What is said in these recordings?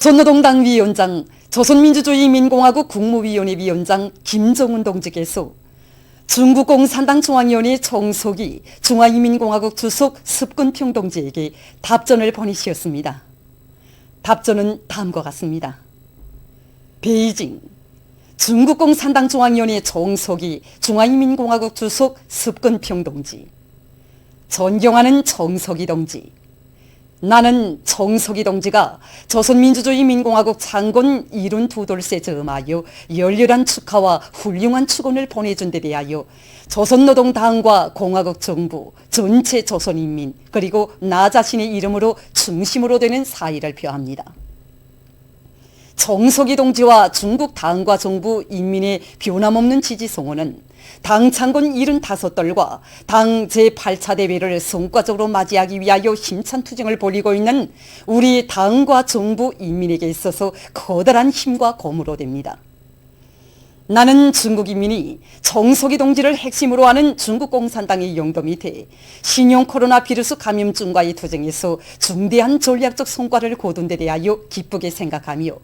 전노동당 위원장, 조선민주주의인민공화국 국무위원회 위원장 김정은 동지께서 중국 공산당 중앙위원회 총석이 중화인민공화국 주석 습근평 동지에게 답전을 보내시었습니다. 답전은 다음과 같습니다. 베이징, 중국 공산당 중앙위원회 총석이 중화인민공화국 주석 습근평 동지. 존경하는 정석이 동지. 나는 정석이 동지가 조선민주주의인민공화국 창건 72돌세 즈음하여 열렬한 축하와 훌륭한 축원을 보내준 데 대하여 조선노동당과 공화국 정부, 전체 조선인민 그리고 나 자신의 이름으로 중심으로 되는 사의를 표합니다. 정석이 동지와 중국 당과 정부 인민의 변함없는 지지 성원은 당 창건 75돌과 당 제8차 대회를 성과적으로 맞이하기 위하여 힘찬 투쟁을 벌이고 있는 우리 당과 정부 인민에게 있어서 커다란 힘과 고무로 됩니다. 나는 중국 인민이 정석이 동지를 핵심으로 하는 중국 공산당의 영도 밑에 신형 코로나 비루스 감염증과의 투쟁에서 중대한 전략적 성과를 거둔 데 대하여 기쁘게 생각하며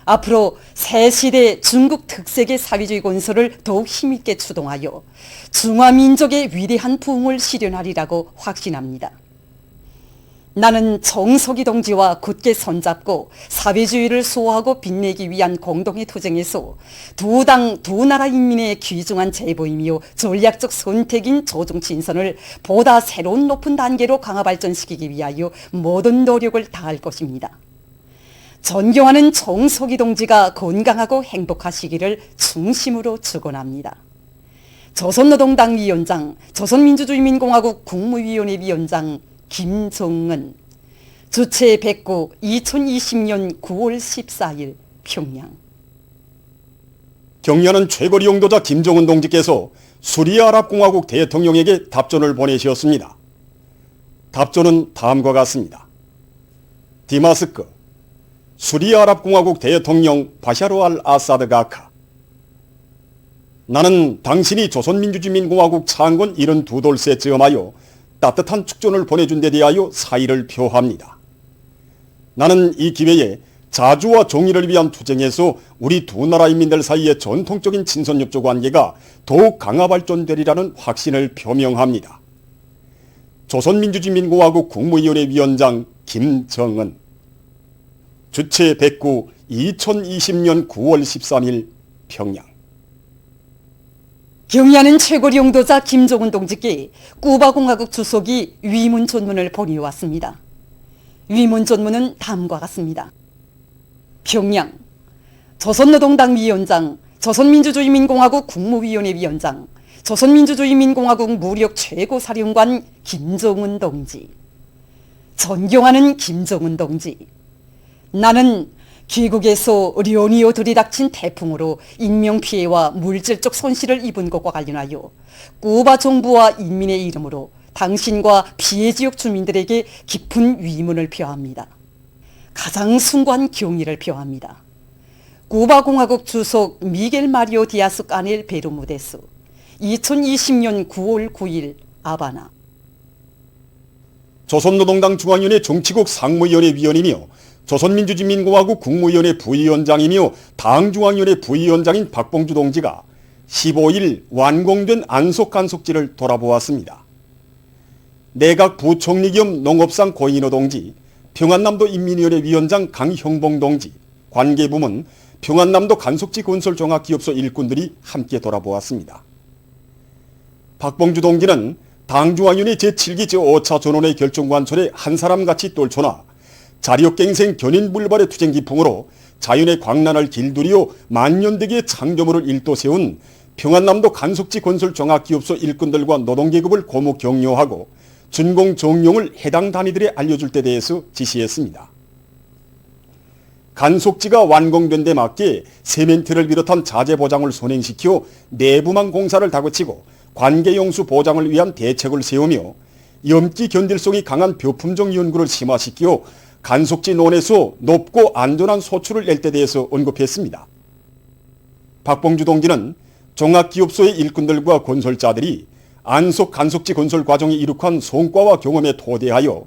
앞으로 새 시대 중국 특색의 사회주의 건설을 더욱 힘있게 추동하여 중화민족의 위대한 부흥을 실현하리라고 확신합니다. 나는 정석이 동지와 굳게 손잡고 사회주의를 수호하고 빛내기 위한 공동의 투쟁에서 두 당, 두 나라 인민의 귀중한 제보이며 전략적 선택인 조정친선을 보다 새로운 높은 단계로 강화 발전시키기 위하여 모든 노력을 다할 것입니다. 존경하는 정석이 동지가 건강하고 행복하시기를 중심으로 축원합니다. 조선노동당 위원장, 조선민주주의인민공화국 국무위원회 위원장 김정은. 주최 109 2020년 9월 14일 평양. 경려는 최고리 용도자 김정은 동지께서 수리아랍공화국 대통령에게 답전을 보내셨습니다. 답전은 다음과 같습니다. 디마스크 수리아랍공화국 대통령 바샤르 알 아사드 가카. 나는 당신이 조선민주주의인민공화국 창건 72돌세 즈음하여 따뜻한 축전을 보내준 데 대하여 사의를 표합니다. 나는 이 기회에 자주와 정의를 위한 투쟁에서 우리 두 나라 인민들 사이의 전통적인 친선협조 관계가 더욱 강화 발전되리라는 확신을 표명합니다. 조선민주주의인민공화국 국무위원회 위원장 김정은. 주최 109 2020년 9월 13일 평양. 경의하는 최고리 용도자 김정은 동지께 쿠바공화국 주석이 위문 전문을 보내왔습니다. 위문 전문은 다음과 같습니다. 평양, 조선노동당 위원장, 조선민주주의인민공화국 국무위원회 위원장, 조선민주주의인민공화국 무력 최고사령관 김정은 동지. 존경하는 김정은 동지. 나는 귀국에서 련이어 들이닥친 태풍으로 인명피해와 물질적 손실을 입은 것과 관련하여 쿠바 정부와 인민의 이름으로 당신과 피해지역 주민들에게 깊은 위문을 표합니다. 가장 숭고한 경의를 표합니다. 쿠바공화국 주석 미겔 마리오 디아스 까넬 베르무데스. 2020년 9월 9일 아바나. 조선노동당 중앙위원회 정치국 상무위원회 위원이며 조선민주주의인민공화국 국무위원회 부위원장이며 당중앙위원회 부위원장인 박봉주 동지가 15일 완공된 안속간속지를 돌아보았습니다. 내각 부총리 겸 농업상 고인호 동지, 평안남도 인민위원회 위원장 강형봉 동지, 관계부문, 평안남도 간속지 건설 종합기업소 일꾼들이 함께 돌아보았습니다. 박봉주 동지는 당중앙위원회 제7기 제5차 전원회 결정관철에 한 사람같이 떨쳐나 자력갱생 견인불발의 투쟁기풍으로 자연의 광란을 길들이어 만년대기의 창조물을 일도 세운 평안남도 간속지 건설 종합기업소 일꾼들과 노동계급을 고무 격려하고 준공 정령을 해당 단위들에 알려줄 데 대해서 지시했습니다. 간속지가 완공된 데 맞게 세멘트를 비롯한 자재 보장을 선행시켜 내부망 공사를 다그치고 관계용수 보장을 위한 대책을 세우며 염기 견딜성이 강한 벼품종 연구를 심화시켜 간속지 논에서 높고 안전한 소출을 낼 데 대해서 언급했습니다. 박봉주 동지는 종합기업소의 일꾼들과 건설자들이 안속 간속지 건설 과정이 이룩한 성과와 경험에 토대하여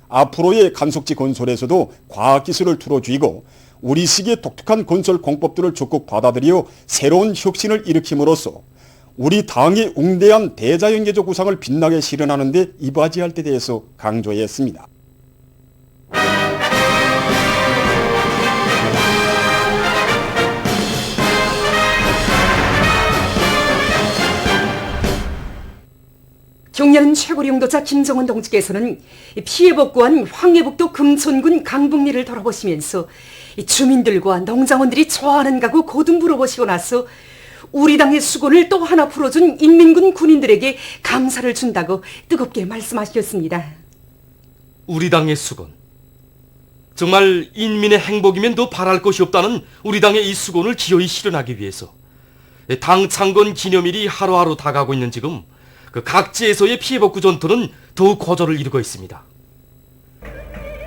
앞으로의 간속지 건설에서도 과학기술을 틀어주이고 우리식의 독특한 건설 공법들을 적극 받아들여 새로운 혁신을 일으킴으로써 우리 당의 웅대한 대자연계적 우상을 빛나게 실현하는 데 이바지할 데 대해서 강조했습니다. 경례는 최고領도자 김정은 동지께서는 피해 복구한 황해북도 금천군 강북리를 돌아보시면서 주민들과 농장원들이 좋아하는 가구 고등부로 보시고 나서 우리 당의 수건을 또 하나 풀어준 인민군 군인들에게 감사를 준다고 뜨겁게 말씀하셨습니다. 우리 당의 수건. 정말 인민의 행복이면 더 바랄 것이 없다는 우리 당의 이 수건을 기어이 실현하기 위해서 당 창건 기념일이 하루하루 다가오고 있는 지금 그 각지에서의 피해복구 전투는 더욱 고조를 이루고 있습니다.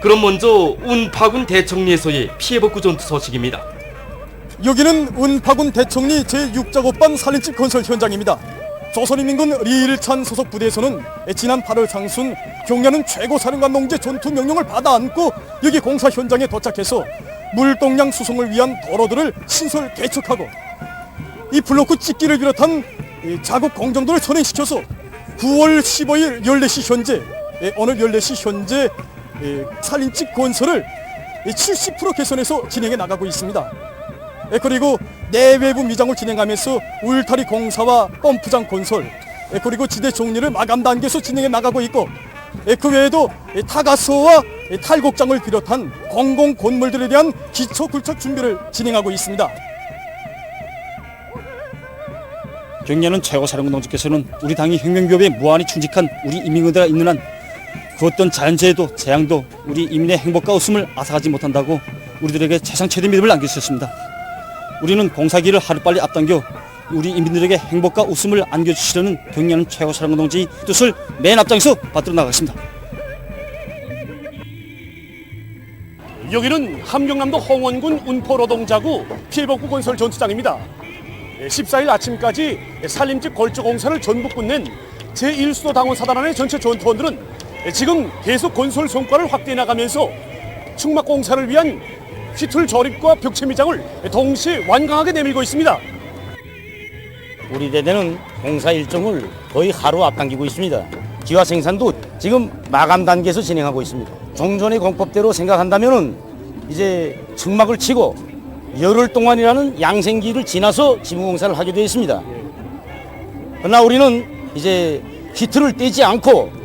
그럼 먼저 운파군 대청리에서의 피해복구 전투 소식입니다. 여기는 운파군 대청리 제6작업반 살림집 건설 현장입니다. 조선인민군 리일찬 소속 부대에서는 지난 8월 상순 경례는 최고사령관 농제 전투 명령을 받아 안고 여기 공사 현장에 도착해서 물동량 수송을 위한 도로들을 신설 개척하고 이 블로크 찍기를 비롯한 작업 공정들을 선행시켜서 9월 15일 14시 현재 오늘 14시 현재 살림집 건설을 70% 개선해서 진행해 나가고 있습니다. 그리고 내외부 미장을 진행하면서 울타리 공사와 펌프장 건설 그리고 지대 정리를 마감 단계에서 진행해 나가고 있고 그 외에도 타가소와 탈곡장을 비롯한 공공 건물들에 대한 기초 굴착 준비를 진행하고 있습니다. 경례는 최고사령관 동지께서는 우리 당이 혁명기업에 무한히 충직한 우리 인민군대가 있는 한 그 어떤 자연재해도 재앙도 우리 인민의 행복과 웃음을 앗아가지 못한다고 우리들에게 최상 최대 믿음을 안겨주셨습니다. 우리는 공사기를 하루빨리 앞당겨 우리 인민들에게 행복과 웃음을 안겨주시려는 경례는 최고사령관 동지의 뜻을 맨 앞장에서 받들어 나가겠습니다. 여기는 함경남도 홍원군 운포노동자구 피해복구 건설 전투장입니다. 14일 아침까지 살림집 걸주 공사를 전부 끝낸 제1수도 당원 사단원의 전체 전투원들은 지금 계속 건설 성과를 확대해 나가면서 충막 공사를 위한 휘틀 조립과 벽체 미장을 동시에 완강하게 내밀고 있습니다. 우리 대대는 공사 일정을 거의 하루 앞당기고 있습니다. 기화 생산도 지금 마감 단계에서 진행하고 있습니다. 종전의 공법대로 생각한다면은 이제 측막을 치고 열흘 동안이라는 양생기를 지나서 지붕공사를 하게 되어 있습니다. 그러나 우리는 이제 히트를 떼지 않고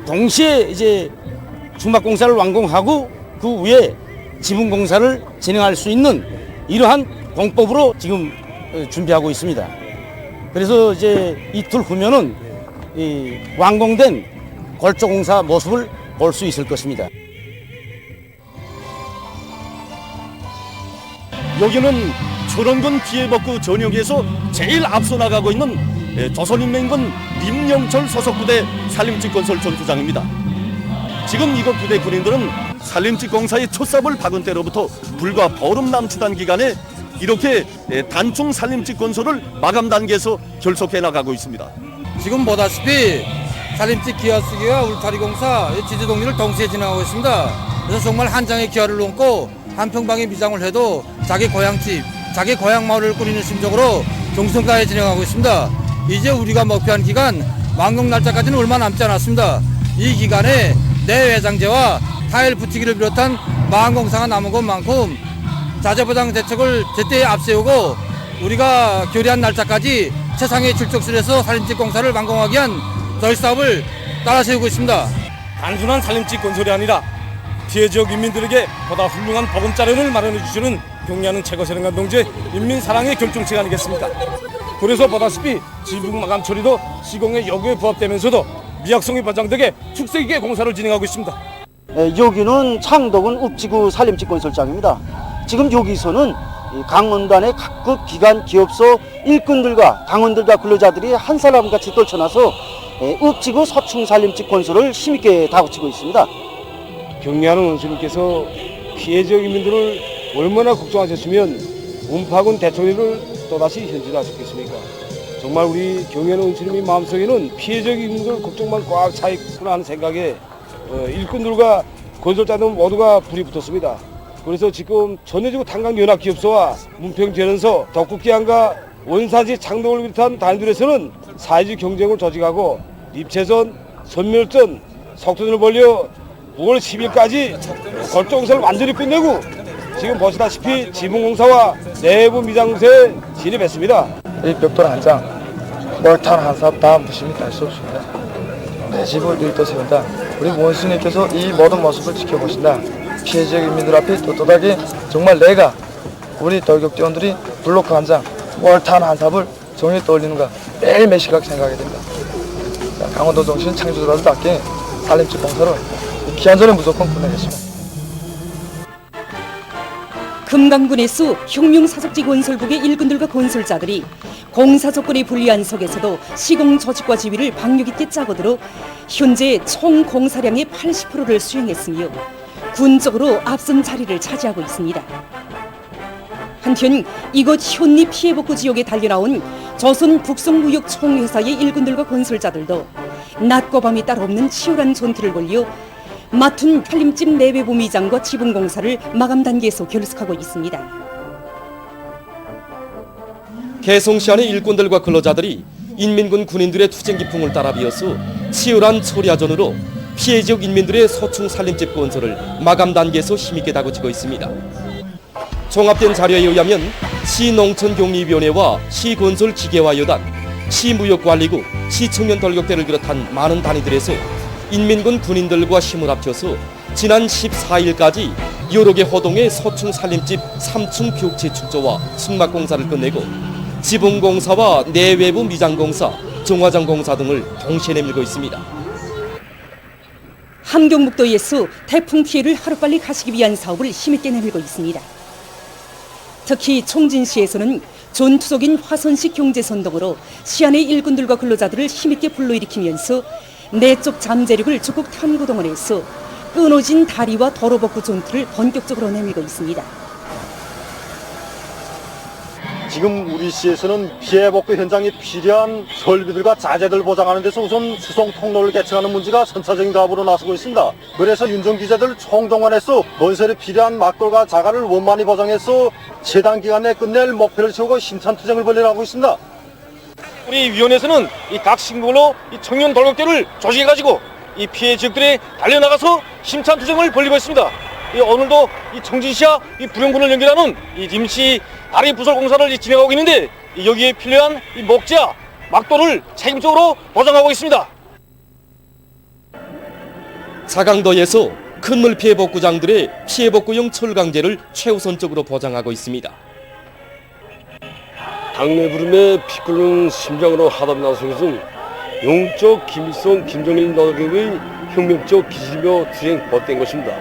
동시에 이제 중막공사를 완공하고 그 위에 지붕공사를 진행할 수 있는 이러한 공법으로 지금 준비하고 있습니다. 그래서 이제 이틀 후면은 이 완공된 걸조공사 모습을 볼 수 있을 것입니다. 여기는 초런군 피해복구 전역에서 제일 앞서 나가고 있는 조선인민군 림영철 소속부대 살림집 건설 전투장입니다. 지금 이곳 부대 군인들은 살림집 공사의 초삽을 박은 때로부터 불과 보름 남짓한 기간에 이렇게 단충 살림집 건설을 마감 단계에서 결속해 나가고 있습니다. 지금 보다시피 살림집 기와쓰기와 울타리 공사, 지대 정리를 동시에 진행하고 있습니다. 그래서 정말 한 장의 기와를 놓고 한 평방의 미장을 해도 자기 고향집, 자기 고향 마을을 꾸리는 심정으로 정성가에 진행하고 있습니다. 이제 우리가 목표한 기간 완공 날짜까지는 얼마 남지 않았습니다. 이 기간에 내외장재와 타일 붙이기를 비롯한 마감공사가 남은 것만큼 자재보장 대책을 제때 앞세우고 우리가 결의한 날짜까지 최상의 출적술에서 살림집 공사를 완공하기 위한 저희 사업을 따라 세우고 있습니다. 단순한 살림집 건설이 아니라 피해 지역 인민들에게 보다 훌륭한 보금자리를 마련해 주시는 경례하는 최고사령관 동지의 인민 사랑의 결정체 아니겠습니까? 그래서 보다시피 지붕 마감 처리도 시공의 요구에 부합되면서도 미약성이 보장되게 축색 있게 공사를 진행하고 있습니다. 여기는 창덕은 읍지구 살림집 건설장입니다. 지금 여기서는 강원단의 각급 기관 기업소 일꾼들과 당원들과 근로자들이 한 사람같이 떨쳐나서 읍지구 서충 살림집 건설을 힘있게 다그치고 있습니다. 경례하는 원수님께서 피해 지역 인민들을 얼마나 걱정하셨으면 운파군 대청리를 또다시 현실화하셨겠습니까? 정말 우리 경례하는 원수님의 마음속에는 피해 지역 인민들 걱정만 꽉 차 있구나 하는 생각에 일꾼들과 건설자들 모두가 불이 붙었습니다. 그래서 지금 전해지구 탄광연합기업소와 문평재련소, 덕국기안과 원산지 창동을 비롯한 단위들에서는 사회적 경쟁을 조직하고 립체전, 선멸전, 석전을 벌려 5월 10일까지 걸종사를 완전히 끝내고 지금 보시다시피 지붕공사와 내부 미장공사에 진입했습니다. 이 벽돌 한 장, 월탄 한 삽 다 무심히 갈 수 없습니다. 내 집을 일도 세운다. 우리 원수님께서 이 모든 모습을 지켜보신다. 피해 지역 인민들 앞에 떳떳하게 정말 내가 우리 돌격대원들이 블로크 한 장, 월탄 한 삽을 정의에 떠올리는가 매일 매 시각 생각하게 됩니다. 자, 강원도 정신 창조자들답게 살림집 공사를 기한 전에 무조건 끝내겠습니다. 금강군에서 혁명사적지 건설국의 일꾼들과 건설자들이 공사 조건이 불리한 속에서도 시공 조직과 지휘를 박력 있게 짜고들어 현재 총 공사량의 80%를 수행했으며 군적으로 앞선 자리를 차지하고 있습니다. 한편 이곳 현리 피해복구 지역에 달려나온 조선 북송무역총회사의 일꾼들과 건설자들도 낮과 밤이 따로 없는 치열한 전투를 벌여 맡은 살림집 내외부 미장과 지붕공사를 마감 단계에서 결석하고 있습니다. 개성시 안의 일꾼들과 근로자들이 인민군 군인들의 투쟁 기풍을 따라 비어서 치열한 초리아전으로 피해 지역 인민들의 소충 살림집 건설을 마감 단계에서 힘있게 다그치고 있습니다. 종합된 자료에 의하면 시농촌경리위원회와 시건설기계화여단, 시무역관리국, 시청년 돌격대를 비롯한 많은 단위들에서 인민군 군인들과 힘을 합쳐서 지난 14일까지 여러 개 호동의 소충 살림집 3층 벽 재축조와 승막 공사를 끝내고 지붕공사와 내외부 미장공사, 정화장 공사 등을 동시에 내밀고 있습니다. 함경북도에서 태풍 피해를 하루빨리 가시기 위한 사업을 힘있게 내밀고 있습니다. 특히 총진시에서는 전투적인 화선식 경제선동으로 시안의 일꾼들과 근로자들을 힘있게 불러일으키면서 내적 잠재력을 적극 탐구동원해서 끊어진 다리와 도로복구 전투를 본격적으로 내밀고 있습니다. 지금 우리 시에서는 피해 복구 현장에 필요한 설비들과 자재들 보장하는 데서 우선 수송 통로를 개척하는 문제가 선차적인 가업으로 나서고 있습니다. 그래서 윤정 기자들 총동원해서 건설에 필요한 막돌과 자갈을 원만히 보장해서 최단 기간 내에 끝낼 목표를 세우고 힘찬 투쟁을 벌여나가고 있습니다. 우리 위원회에서는 이 각 신고로 이 청년 돌격대를 조직해가지고 이 피해 지역들에 달려나가서 힘찬 투쟁을 벌이고 있습니다. 오늘도 이 청진시와 이 부령군을 연결하는 이 임시 다리 부설 공사를 진행하고 있는데 여기에 필요한 이 목재와 막돌을 책임적으로 보장하고 있습니다. 자강도에서 큰물 피해 복구장들의 피해 복구용 철강제를 최우선적으로 보장하고 있습니다. 당내 부름에 피 끓는 심장으로 하답 나서는 영적 김일성 김정일 노동의 혁명적 기질이며 투쟁 벗된 것입니다.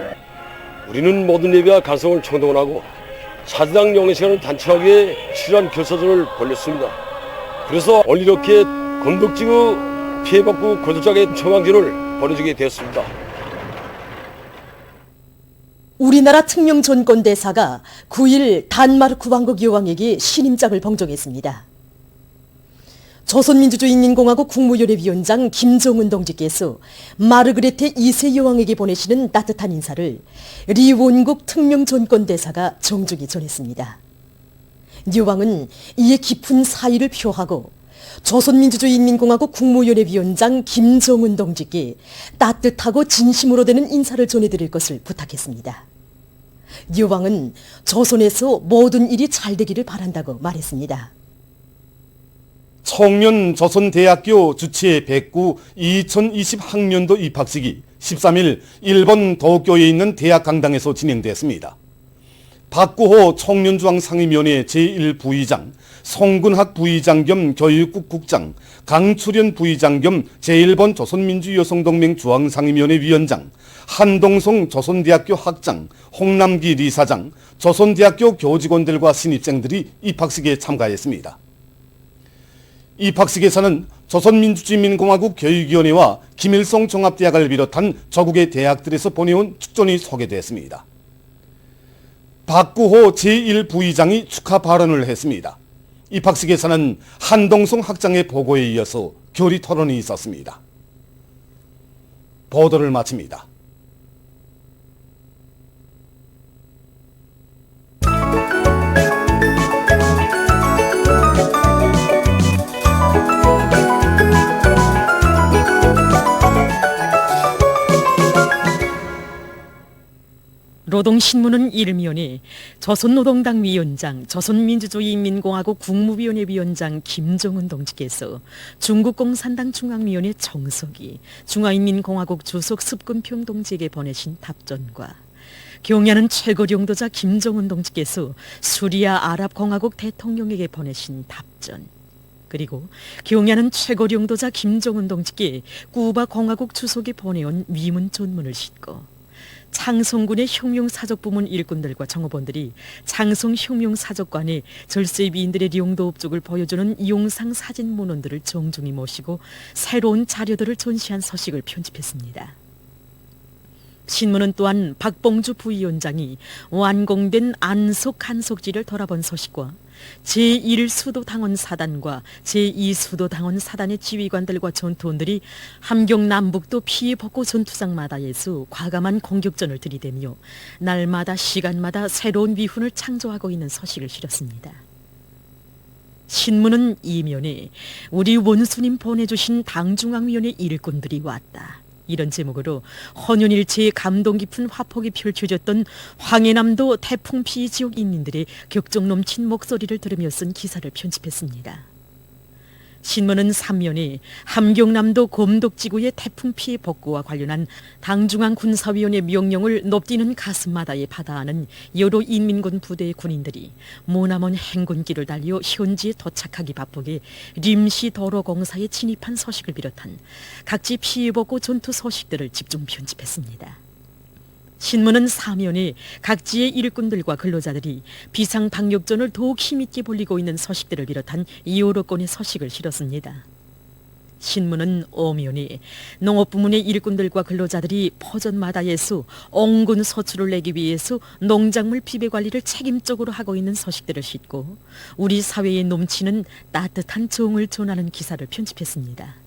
우리는 모든 예배와 간성을 총동원하고 사대당 영의 시간을 단축하기에 치열한 결사전을 벌였습니다. 그래서 오늘 이렇게 건덕지구 피해받고 건설장의 청강제를 벌어지게 되었습니다. 우리나라 특명 전권대사가 9일 단마르크 왕국 여왕에게 신임장을 봉정했습니다. 조선민주주의인민공화국 국무연회위원장 김정은 동지께서 마르그레테 2세 여왕에게 보내시는 따뜻한 인사를 리원국 특명 전권대사가 정중히 전했습니다. 여왕은 이에 깊은 사의를 표하고 조선민주주의인민공화국 국무연회위원장 김정은 동지께 따뜻하고 진심으로 되는 인사를 전해드릴 것을 부탁했습니다. 여왕은 조선에서 모든 일이 잘 되기를 바란다고 말했습니다. 청년 조선대학교 주최 109 2020학년도 입학식이 13일 일본 도쿄에 있는 대학 강당에서 진행됐습니다. 박구호 청년중앙 상임위원회 제1부의장, 송근학 부의장 겸 교육국 국장, 강출현 부의장 겸 제1번 조선민주여성동맹 중앙상임위원회 위원장, 한동성 조선대학교 학장, 홍남기 리사장, 조선대학교 교직원들과 신입생들이 입학식에 참가했습니다. 입학식에서는 조선민주주의인민공화국 교육위원회와 김일성 종합대학을 비롯한 조국의 대학들에서 보내온 축전이 소개됐습니다. 박구호 제1부의장이 축하 발언을 했습니다. 입학식에서는 한동성 학장의 보고에 이어서 교리 토론이 있었습니다. 보도를 마칩니다. 노동신문은 일면에 조선노동당 위원장, 조선민주주의인민공화국 국무위원회 위원장 김정은 동지께서 중국공산당 중앙위원회 정석이 중화인민공화국 주석 습근평 동지에게 보내신 답전과 경야는 최고령도자 김정은 동지께서 수리아 아랍공화국 대통령에게 보내신 답전, 그리고 경야는 최고령도자 김정은 동지께 쿠바 공화국 주석이 보내온 위문 전문을 싣고 창성군의 혁명사적부문 일꾼들과 정호본들이 창성혁명사적관에 절세비인들의 령도 업적을 보여주는 용상 사진 문헌들을 정중히 모시고 새로운 자료들을 전시한 서식을 편집했습니다. 신문은 또한 박봉주 부위원장이 완공된 안속 간속지를 돌아본 서식과 제1수도당원 사단과 제2수도당원 사단의 지휘관들과 전투원들이 함경 남북도 피해 복구 전투장마다에서 과감한 공격전을 들이대며 날마다 시간마다 새로운 위훈을 창조하고 있는 서식을 실었습니다. 신문은 이면에 우리 원수님 보내주신 당중앙위원회 일꾼들이 왔다, 이런 제목으로 헌연일체의 감동 깊은 화폭이 펼쳐졌던 황해남도 태풍 피해 지역 인민들의 격정 넘친 목소리를 들으며 쓴 기사를 편집했습니다. 신문은 3면에 함경남도 곰독지구의 태풍 피해 복구와 관련한 당중앙 군사위원회 명령을 높뛰는 가슴마다에 받아하는 여러 인민군 부대의 군인들이 모나먼 행군길을 달려 현지에 도착하기 바쁘게 림시 도로공사에 진입한 소식을 비롯한 각지 피해 복구 전투 소식들을 집중 편집했습니다. 신문은 사면에 각지의 일꾼들과 근로자들이 비상방역전을 더욱 힘있게 벌이고 있는 소식들을 비롯한 여러 건의 소식을 실었습니다. 신문은 오면에 농업부문의 일꾼들과 근로자들이 포전마다에서 옹군 소출을 내기 위해서 농작물 비배 관리를 책임적으로 하고 있는 소식들을 싣고 우리 사회에 넘치는 따뜻한 정을 전하는 기사를 편집했습니다.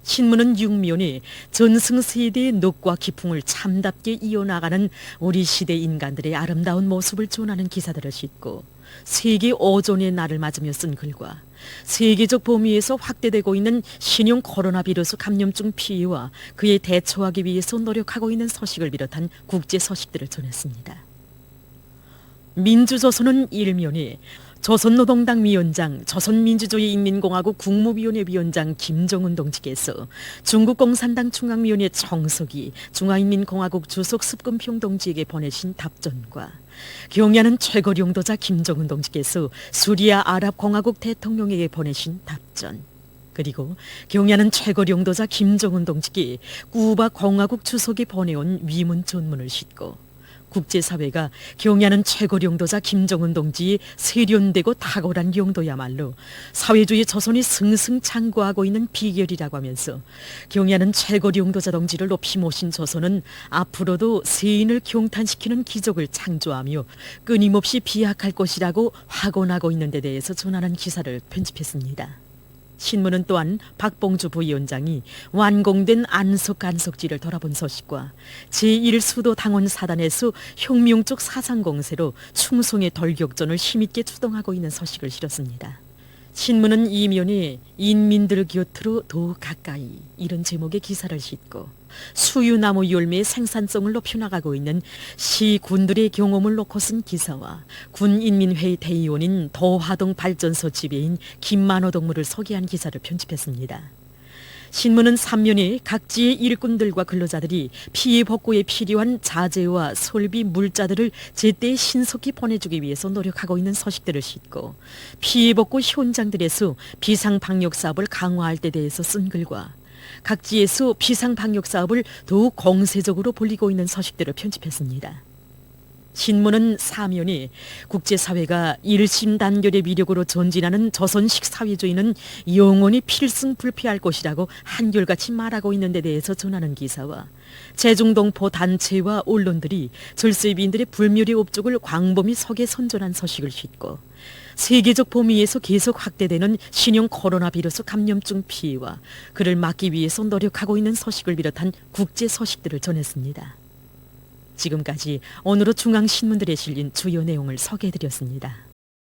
신문은 6면에 전승세대의 넋과 기풍을 참답게 이어나가는 우리 시대 인간들의 아름다운 모습을 전하는 기사들을 싣고 세계 오존의 날을 맞으며 쓴 글과 세계적 범위에서 확대되고 있는 신형 코로나 비루스 감염증 피해와 그에 대처하기 위해서 노력하고 있는 소식을 비롯한 국제 소식들을 전했습니다. 민주조선은 1면에 조선노동당 위원장, 조선민주주의인민공화국 국무위원회 위원장 김정은 동지께서 중국공산당 중앙위원회 정석이 중화인민공화국 주석 습근평 동지에게 보내신 답전과 경야는 최고령도자 김정은 동지께서 수리아 아랍공화국 대통령에게 보내신 답전, 그리고 경야는 최고령도자 김정은 동지께 쿠바 공화국 주석이 보내온 위문 전문을 싣고 국제사회가 경야는 최고령도자 김정은 동지의 세련되고 탁월한 용도야말로 사회주의 조선이 승승장구하고 있는 비결이라고 하면서 경야는 최고령도자 동지를 높이 모신 조선은 앞으로도 세인을 경탄시키는 기적을 창조하며 끊임없이 비약할 것이라고 확언하고 있는 데 대해서 전하는 기사를 편집했습니다. 신문은 또한 박봉주 부위원장이 완공된 안속 간속지를 돌아본 소식과 제1수도 당원 사단에서 혁명적 사상공세로 충성의 돌격전을 힘있게 추동하고 있는 소식을 실었습니다. 신문은 이면에 인민들 곁으로 더 가까이, 이런 제목의 기사를 싣고 수유나무 열매의 생산성을 높여나가고 있는 시군들의 경험을 놓고 쓴 기사와 군인민회의 대의원인 도화동 발전소 지배인 김만호 동무를 소개한 기사를 편집했습니다. 신문은 3면에 각지의 일꾼들과 근로자들이 피해 복구에 필요한 자재와 설비, 물자들을 제때 신속히 보내주기 위해서 노력하고 있는 소식들을 싣고 피해 복구 현장들에서 비상방역 사업을 강화할 때 대해서 쓴 글과 각지에서 비상방역 사업을 더욱 공세적으로 벌이고 있는 소식들을 편집했습니다. 신문은 사면에 국제사회가 일심단결의 위력으로 전진하는 조선식 사회주의는 영원히 필승불패할 것이라고 한결같이 말하고 있는 데 대해서 전하는 기사와 제중동포 단체와 언론들이 절세비인들의 불멸의 업적을 광범위 석에 선전한 소식을 싣고 세계적 범위에서 계속 확대되는 신형 코로나 비루스 감염증 피해와 그를 막기 위해서 노력하고 있는 소식을 비롯한 국제 소식들을 전했습니다. 지금까지 오늘의 중앙신문들에 실린 주요 내용을 소개해드렸습니다.